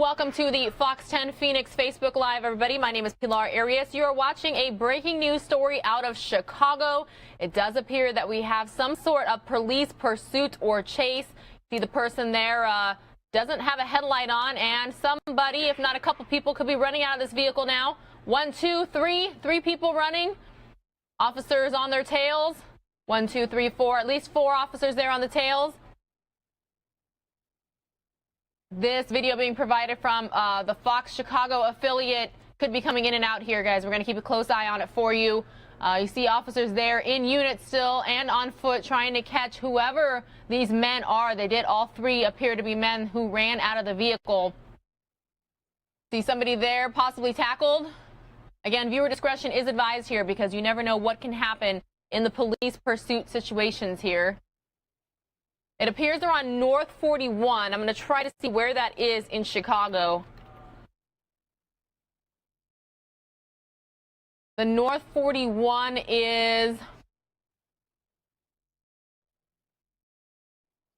Welcome to the Fox 10 Phoenix Facebook Live, everybody. My name is Pilar Arias. You are watching a breaking news story out of Chicago. It does appear that we have some sort of police pursuit or chase. See the person there doesn't have a headlight on, and somebody, if not a couple people, could be running out of this vehicle now. 1, 2, 3, 3 people running. Officers on their tails. 1, 2, 3, 4, at least 4 officers there on the tails. This video being provided from the Fox Chicago affiliate. Could be coming in and out here, guys. We're going to keep a close eye on it for you. You see officers there in unit still and on foot trying to catch whoever these men are. They did all 3 appear to be men who ran out of the vehicle. See somebody there possibly tackled. Again, viewer discretion is advised here because you never know what can happen in the police pursuit situations here. It appears they're on North 41. I'm going to try to see where that is in Chicago. The North 41 is...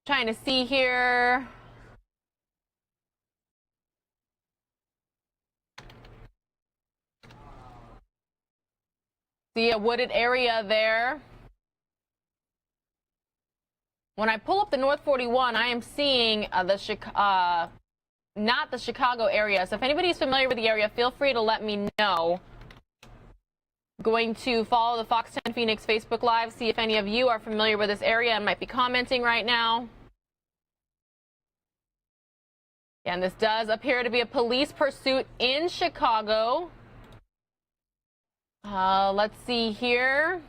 Trying to see here. See a wooded area there. When I pull up the North 41, I am seeing not the Chicago area. So if anybody's familiar with the area, feel free to let me know. Going to follow the Fox 10 Phoenix Facebook Live, see if any of you are familiar with this area and might be commenting right now. And this does appear to be a police pursuit in Chicago. Let's see here.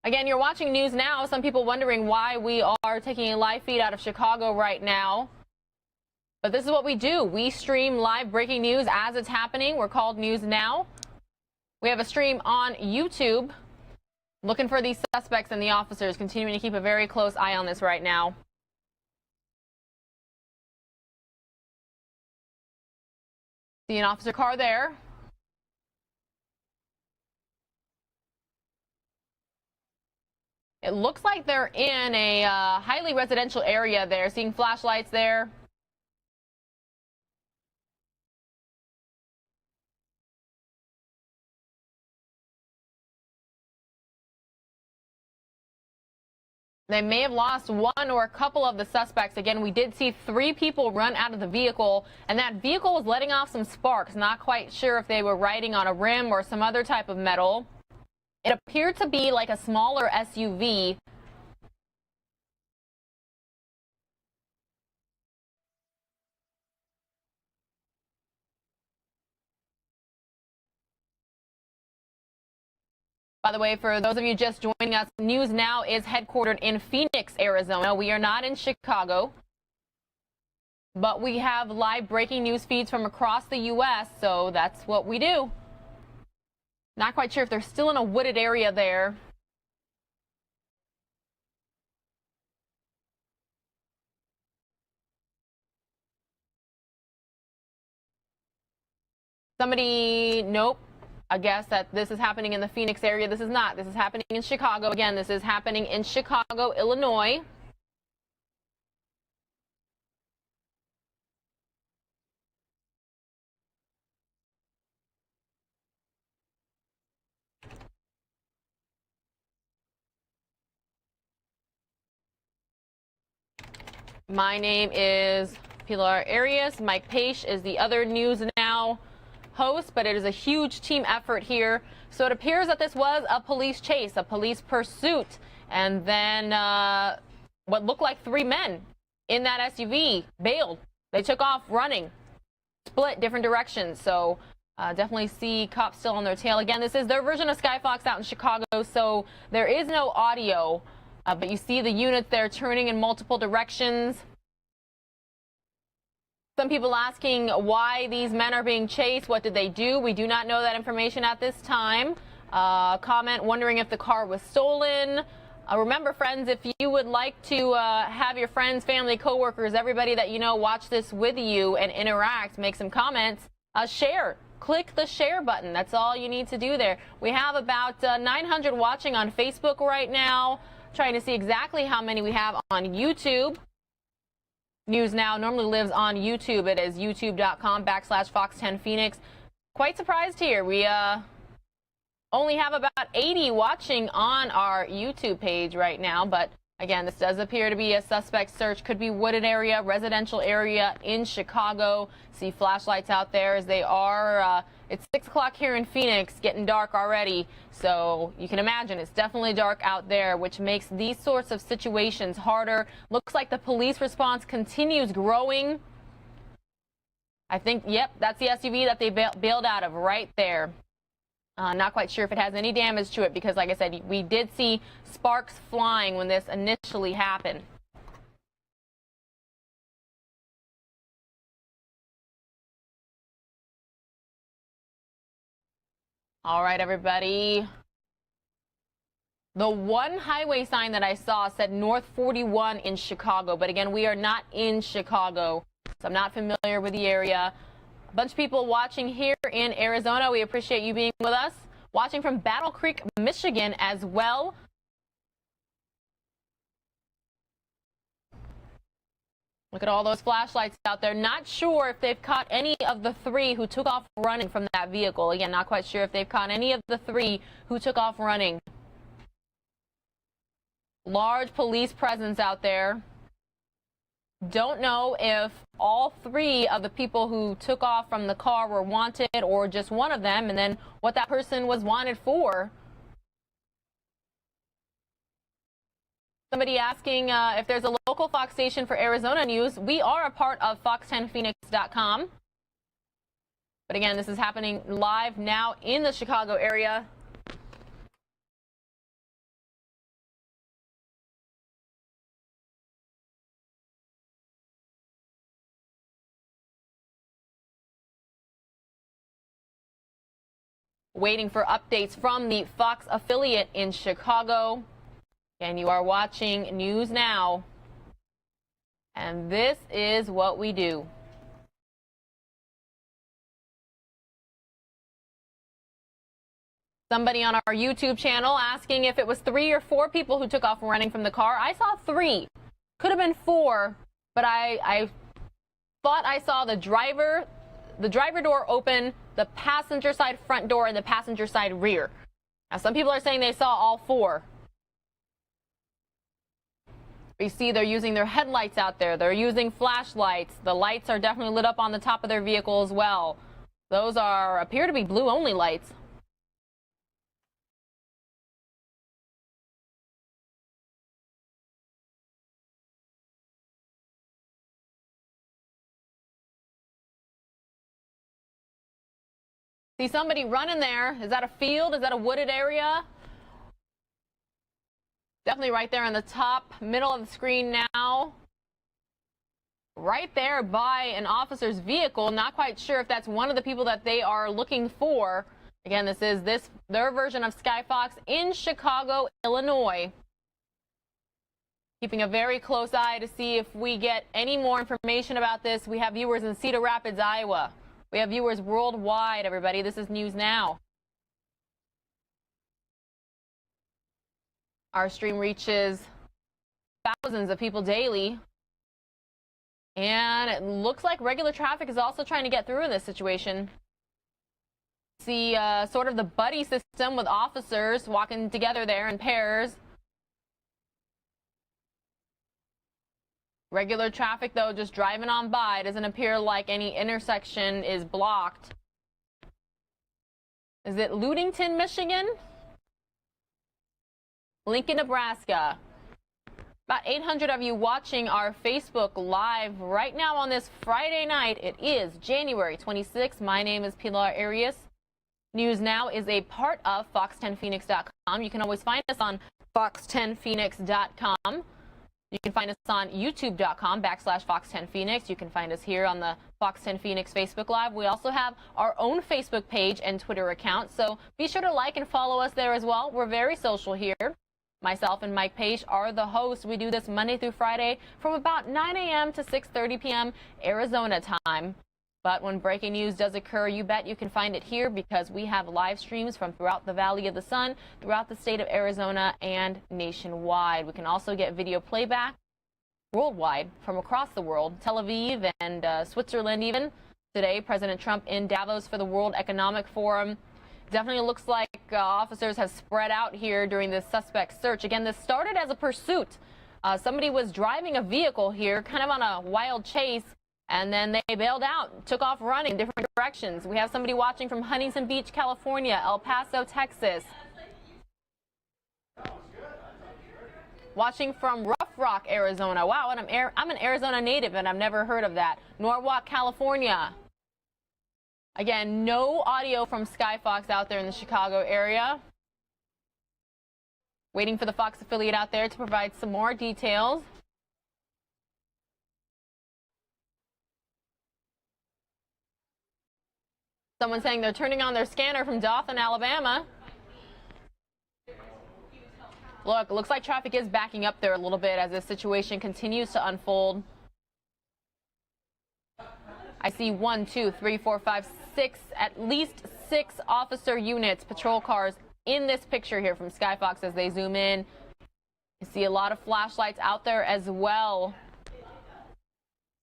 Again, you're watching News Now. Some people wondering why we are taking a live feed out of Chicago right now. But this is what we do. We stream live breaking news as it's happening. We're called News Now. We have a stream on YouTube. Looking for these suspects and the officers. Continuing to keep a very close eye on this right now. See an officer car there. It looks like they're in a highly residential area there. Seeing flashlights there. They may have lost one or a couple of the suspects. Again, we did see 3 people run out of the vehicle, and that vehicle was letting off some sparks. Not quite sure if they were riding on a rim or some other type of metal. It appeared to be like a smaller SUV. By the way, for those of you just joining us, News Now is headquartered in Phoenix, Arizona. We are not in Chicago, but we have live breaking news feeds from across the U.S., so that's what we do. Not quite sure if they're still in a wooded area there. Somebody, nope. I guess that this is happening in the Phoenix area. This is not. This is happening in Chicago. Again, this is happening in Chicago, Illinois. My name is Pilar Arias. Mike Page is the other News Now host, but it is a huge team effort here. So it appears that this was a police chase, a police pursuit, and then what looked like 3 men in that SUV bailed. They took off running, split different directions. So definitely see cops still on their tail. Again, this is their version of Skyfox out in Chicago, so there is no audio. But you see the units there turning in multiple directions. Some people asking why these men are being chased. What did they do? We do not know that information at this time. Comment wondering if the car was stolen. Remember, friends, if you would like to have your friends, family, coworkers, everybody that you know watch this with you and interact, make some comments, share. Click the share button. That's all you need to do there. We have about 900 watching on Facebook right now. Trying to see exactly how many we have on YouTube. News Now normally lives on YouTube. It is youtube.com/Fox10Phoenix. Quite surprised here. We only have about 80 watching on our YouTube page right now, but again, this does appear to be a suspect search. Could be wooded area, residential area in Chicago. See flashlights out there as they are. It's 6 o'clock here in Phoenix, getting dark already. So you can imagine it's definitely dark out there, which makes these sorts of situations harder. Looks like the police response continues growing. I think, yep, that's the SUV that they bailed out of right there. Not quite sure if it has any damage to it because, like I said, we did see sparks flying when this initially happened. All right, everybody. The one highway sign that I saw said North 41 in Chicago, but again, we are not in Chicago, so I'm not familiar with the area. A bunch of people watching here in Arizona. We appreciate you being with us. Watching from Battle Creek, Michigan as well. Look at all those flashlights out there. Not sure if they've caught any of the 3 who took off running from that vehicle. Again, not quite sure if they've caught any of the 3 who took off running. Large police presence out there. Don't know if all 3 of the people who took off from the car were wanted or just one of them, and then what that person was wanted for. Somebody asking if there's a local Fox station for Arizona news. We are a part of Fox10Phoenix.com. But again, this is happening live now in the Chicago area. Waiting for updates from the Fox affiliate in Chicago. And you are watching News Now. And this is what we do. Somebody on our YouTube channel asking if it was 3 or 4 people who took off running from the car. I saw 3. Could have been 4, but I thought I saw the driver door open, the passenger side front door, and the passenger side rear. Now, some people are saying they saw all 4. You see they're using their headlights out there. They're using flashlights. The lights are definitely lit up on the top of their vehicle as well. Those appear to be blue-only lights. See somebody running there. Is that a field? Is that a wooded area? Definitely right there on the top middle of the screen now. Right there by an officer's vehicle. Not quite sure if that's one of the people that they are looking for. Again, this is their version of Sky Fox in Chicago, Illinois. Keeping a very close eye to see if we get any more information about this. We have viewers in Cedar Rapids, Iowa. We have viewers worldwide, everybody. This is News Now. Our stream reaches thousands of people daily. And it looks like regular traffic is also trying to get through in this situation. See sort of the buddy system with officers walking together there in pairs. Regular traffic, though, just driving on by. It doesn't appear like any intersection is blocked. Is it Ludington, Michigan? Lincoln, Nebraska. About 800 of you watching our Facebook Live right now on this Friday night. It is January 26th. My name is Pilar Arias. News Now is a part of Fox10Phoenix.com. You can always find us on Fox10Phoenix.com. You can find us on youtube.com/Fox10Phoenix. You can find us here on the Fox 10 Phoenix Facebook Live. We also have our own Facebook page and Twitter account, so be sure to like and follow us there as well. We're very social here. Myself and Mike Page are the hosts. We do this Monday through Friday from about 9 a.m. to 6:30 p.m. Arizona time. But when breaking news does occur, you bet you can find it here because we have live streams from throughout the Valley of the Sun, throughout the state of Arizona, and nationwide. We can also get video playback worldwide from across the world, Tel Aviv and Switzerland even. Today, President Trump in Davos for the World Economic Forum. Definitely looks like officers have spread out here during this suspect search. Again, this started as a pursuit. Somebody was driving a vehicle here, kind of on a wild chase, and then they bailed out, took off running in different directions. We have somebody watching from Huntington Beach, California, El Paso, Texas. Watching from Rough Rock, Arizona. Wow, and I'm an Arizona native, and I've never heard of that. Norwalk, California. Again, no audio from Sky Fox out there in the Chicago area. Waiting for the Fox affiliate out there to provide some more details. Someone saying they're turning on their scanner from Dothan, Alabama. Look, it looks like traffic is backing up there a little bit as this situation continues to unfold. I see 1, 2, 3, 4, 5, 6, at least 6 officer units, patrol cars in this picture here from Sky Fox as they zoom in. You see a lot of flashlights out there as well.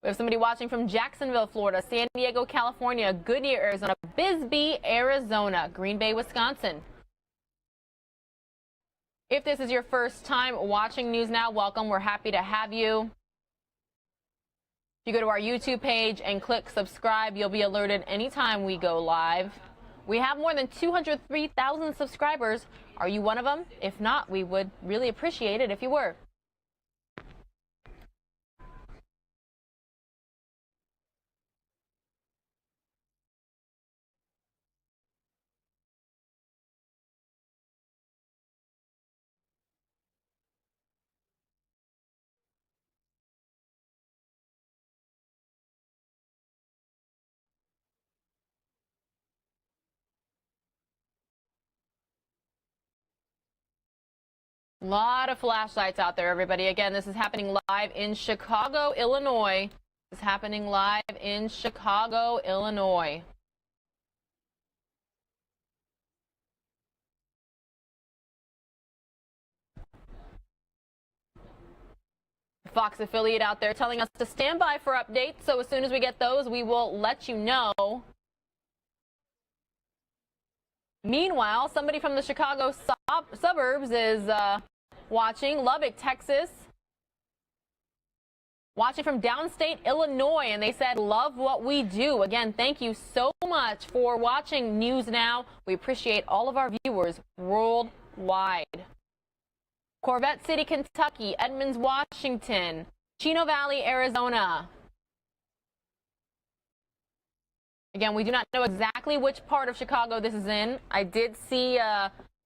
We have somebody watching from Jacksonville, Florida, San Diego, California, Goodyear, Arizona, Bisbee, Arizona, Green Bay, Wisconsin. If this is your first time watching News Now, welcome. We're happy to have you. If you go to our YouTube page and click subscribe, you'll be alerted anytime we go live. We have more than 203,000 subscribers. Are you one of them? If not, we would really appreciate it if you were. A lot of flashlights out there, everybody. Again, this is happening live in Chicago, Illinois. This is happening live in Chicago, Illinois. Fox affiliate out there telling us to stand by for updates. So as soon as we get those, we will let you know. Meanwhile, somebody from the Chicago suburbs is watching. Lubbock, Texas. Watching from downstate Illinois, and they said, love what we do. Again, thank you so much for watching News Now. We appreciate all of our viewers worldwide. Corvette City, Kentucky, Edmonds, Washington, Chino Valley, Arizona. Again, we do not know exactly which part of Chicago this is in. I did see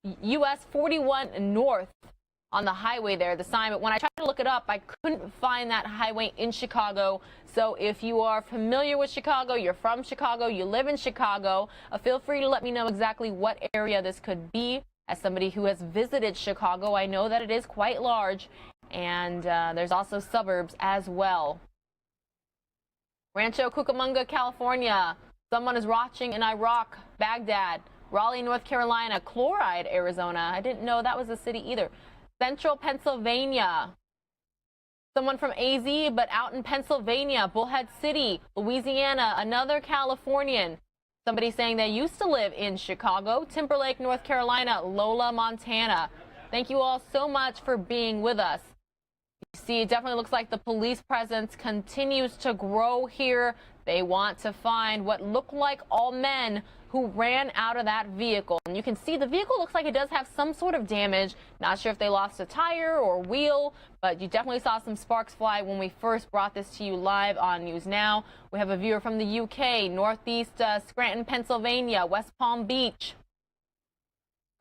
US 41 North on the highway there, the sign, but when I tried to look it up, I couldn't find that highway in Chicago. So if you are familiar with Chicago, you're from Chicago, you live in Chicago, feel free to let me know exactly what area this could be. As somebody who has visited Chicago, I know that it is quite large, and there's also suburbs as well. Rancho Cucamonga, California. Someone is watching in Iraq, Baghdad, Raleigh, North Carolina, Chloride, Arizona. I didn't know that was a city either. Central Pennsylvania. Someone from AZ, but out in Pennsylvania, Bullhead City, Louisiana, another Californian. Somebody saying they used to live in Chicago, Timberlake, North Carolina, Lola, Montana. Thank you all so much for being with us. You see, it definitely looks like the police presence continues to grow here. They want to find what look like all men who ran out of that vehicle. And you can see the vehicle looks like it does have some sort of damage. Not sure if they lost a tire or wheel, but you definitely saw some sparks fly when we first brought this to you live on News Now. We have a viewer from the UK, Northeast Scranton, Pennsylvania, West Palm Beach,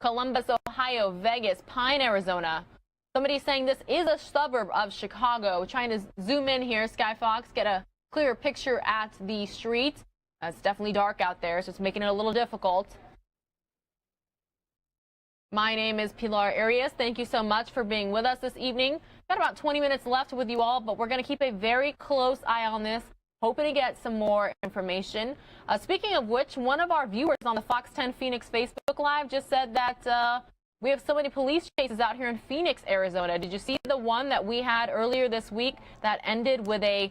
Columbus, Ohio, Vegas, Pine, Arizona. Somebody saying this is a suburb of Chicago. Trying to zoom in here, Sky Fox, get a clearer picture at the street. It's definitely dark out there, so it's making it a little difficult. My name is Pilar Arias. Thank you so much for being with us this evening. Got about 20 minutes left with you all, but we're going to keep a very close eye on this, hoping to get some more information. Speaking of which, one of our viewers on the Fox 10 Phoenix Facebook Live just said that We have so many police chases out here in Phoenix, Arizona. Did you see the one that we had earlier this week that ended with a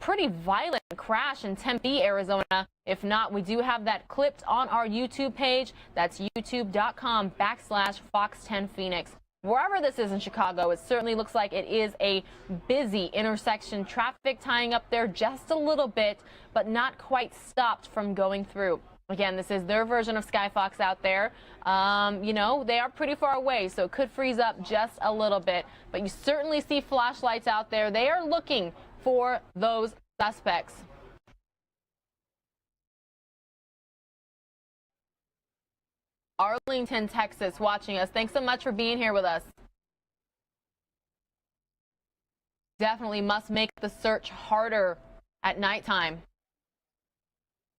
pretty violent crash in Tempe, Arizona? If not, we do have that clipped on our YouTube page. That's youtube.com/Fox10Phoenix. Wherever this is in Chicago, it certainly looks like it is a busy intersection. Traffic tying up there just a little bit, but not quite stopped from going through. Again, this is their version of Skyfox out there. You know, they are pretty far away, so it could freeze up just a little bit. But you certainly see flashlights out there. They are looking for those suspects. Arlington, Texas, watching us. Thanks so much for being here with us. Definitely must make the search harder at nighttime.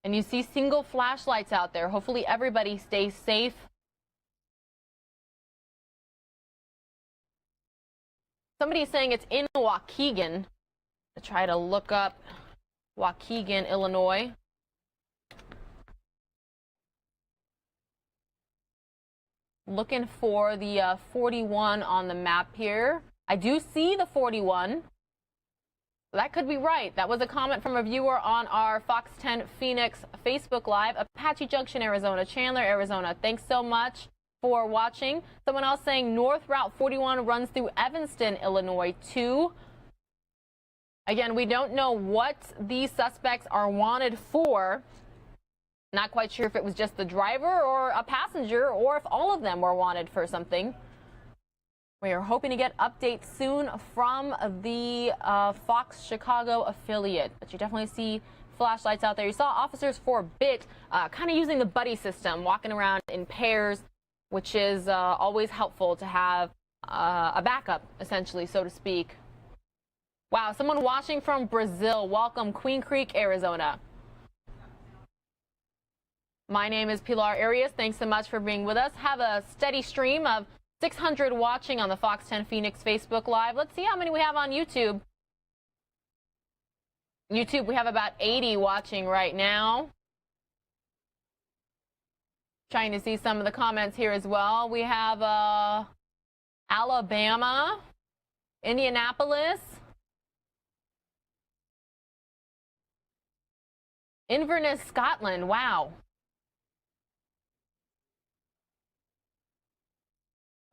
And you see single flashlights out there. Hopefully everybody stays safe. Somebody is saying it's in Waukegan. I try to look up Waukegan, Illinois. Looking for the 41 on the map here. I do see the 41. That could be right. That was a comment from a viewer on our Fox 10 Phoenix Facebook Live. Apache Junction, Arizona. Chandler, Arizona. Thanks so much for watching. Someone else saying North Route 41 runs through Evanston, Illinois, too. Again, we don't know what these suspects are wanted for. Not quite sure if it was just the driver or a passenger or if all of them were wanted for something. We are hoping to get updates soon from the Fox Chicago affiliate. But you definitely see flashlights out there. You saw officers for a bit kind of using the buddy system, walking around in pairs, which is always helpful to have a backup, essentially, so to speak. Wow, someone watching from Brazil. Welcome, Queen Creek, Arizona. My name is Pilar Arias. Thanks so much for being with us. Have a steady stream of 600 watching on the Fox 10 Phoenix Facebook Live. Let's see how many we have on YouTube. YouTube, we have about 80 watching right now. Trying to see some of the comments here as well. We have Alabama, Indianapolis, Inverness, Scotland. Wow.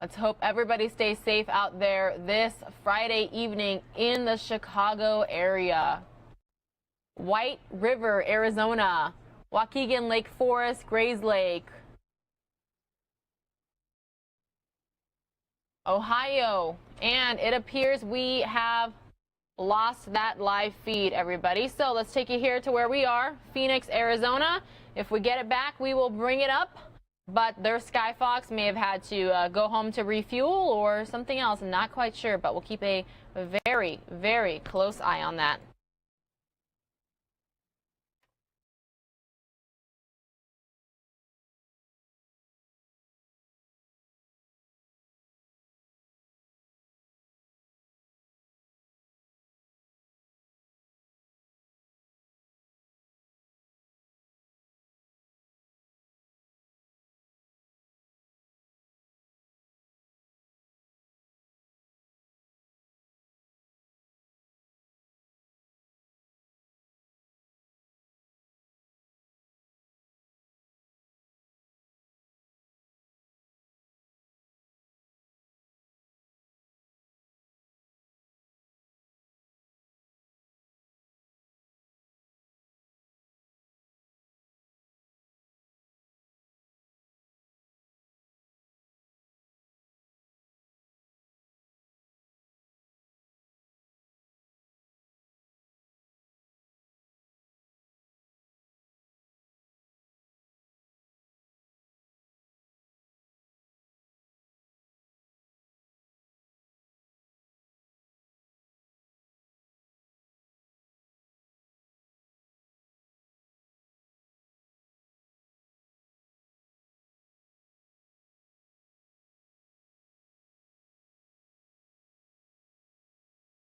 Let's hope everybody stays safe out there this Friday evening in the Chicago area. White River, Arizona. Waukegan, Lake Forest, Grays Lake. Ohio. And it appears we have lost that live feed, everybody. So let's take you here to where we are, Phoenix, Arizona. If we get it back, we will bring it up. But their Skyfox may have had to go home to refuel or something else. I'm not quite sure, but we'll keep a very, very close eye on that.